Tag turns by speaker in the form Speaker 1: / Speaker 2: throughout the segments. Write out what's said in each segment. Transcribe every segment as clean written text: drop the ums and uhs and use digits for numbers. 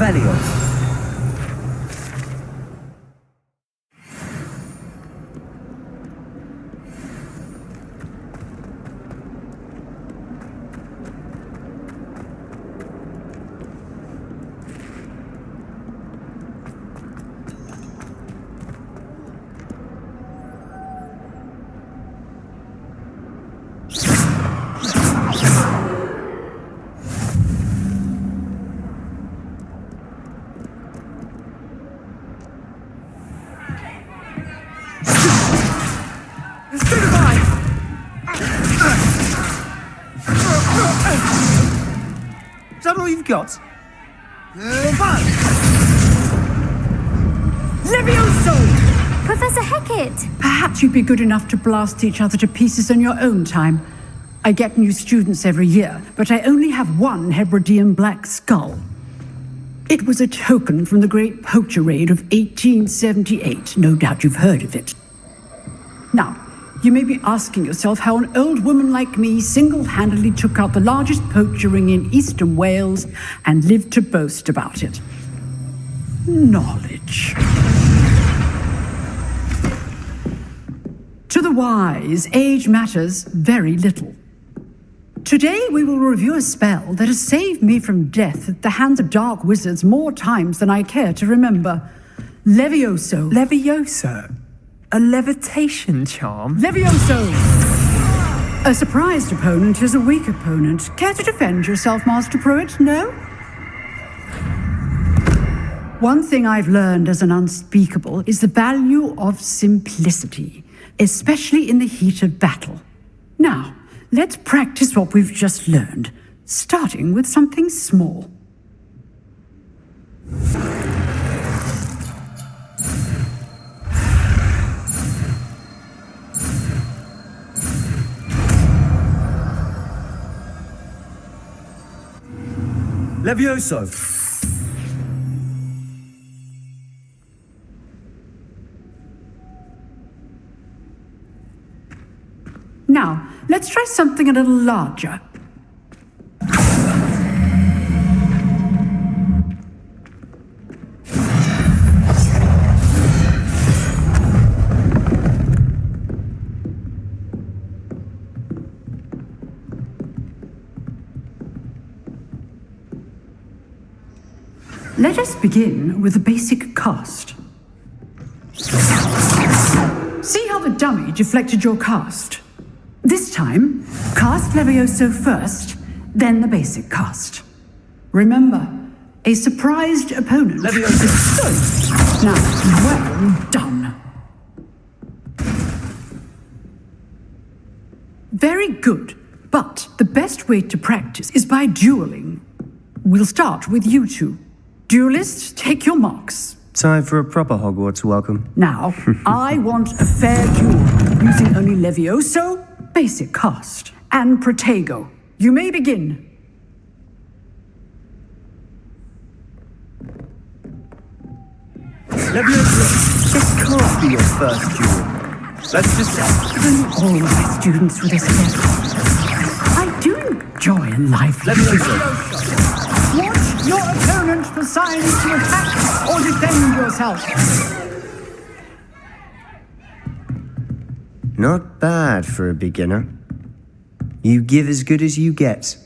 Speaker 1: Revelio. Is that all you've got?
Speaker 2: Levioso! Professor Hecat!
Speaker 3: Perhaps you'd be good enough to blast each other to pieces in your own time. I get new students every year, but I only have one Hebridean black skull. It was a token from the Great Poacher Raid of 1878. No doubt you've heard of it. Now, you may be asking yourself how an old woman like me single-handedly took out the largest poacher ring in eastern Wales and lived to boast about it. Knowledge. To the wise, age matters very little. Today we will review a spell that has saved me from death at the hands of dark wizards more times than I care to remember. Levioso.
Speaker 4: Levioso? A levitation charm?
Speaker 3: Levioso! A surprised opponent is a weak opponent. Care to defend yourself, Master Pruitt? No? One thing I've learned as an unspeakable is the value of simplicity, especially in the heat of battle. Now, let's practice what we've just learned, starting with something small.
Speaker 1: Levioso.
Speaker 3: Now, let's try something a little larger. Let us begin with the basic cast. See how the dummy deflected your cast? This time, cast Levioso first, then the basic cast. Remember, a surprised opponent.
Speaker 1: Levioso.
Speaker 3: Now, well done. Very good, but the best way to practice is by dueling. We'll start with you two. Duelists, take your marks.
Speaker 5: Time for a proper Hogwarts welcome.
Speaker 3: Now, I want a fair duel, using only Levioso, basic cast, and Protego. You may begin.
Speaker 1: Levioso, this can't be your first duel. Let's just say.
Speaker 3: All my students with this test. I do enjoy life.
Speaker 1: Levioso.
Speaker 3: Watch your opponent for signs to attack or defend yourself.
Speaker 5: Not bad for a beginner. You give as good as you get.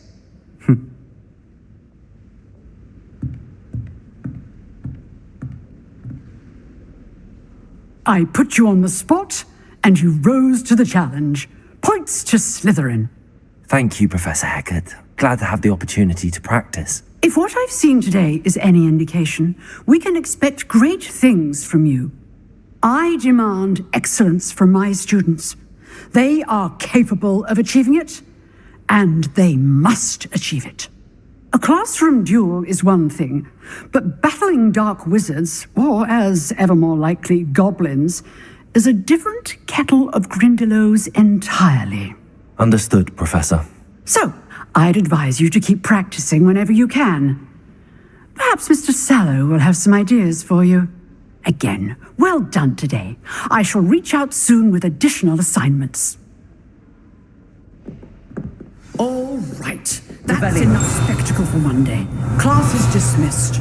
Speaker 3: I put you on the spot, and you rose to the challenge. Points to Slytherin.
Speaker 4: Thank you, Professor Hecat. Glad to have the opportunity to practice.
Speaker 3: If what I've seen today is any indication, we can expect great things from you. I demand excellence from my students. They are capable of achieving it, and they must achieve it. A classroom duel is one thing, but battling dark wizards, or as ever more likely, goblins, is a different kettle of Grindylows entirely.
Speaker 4: Understood, Professor.
Speaker 3: So, I'd advise you to keep practicing whenever you can. Perhaps Mr. Sallow will have some ideas for you. Again, well done today. I shall reach out soon with additional assignments. All right. That's enough spectacle for Monday. Class is dismissed.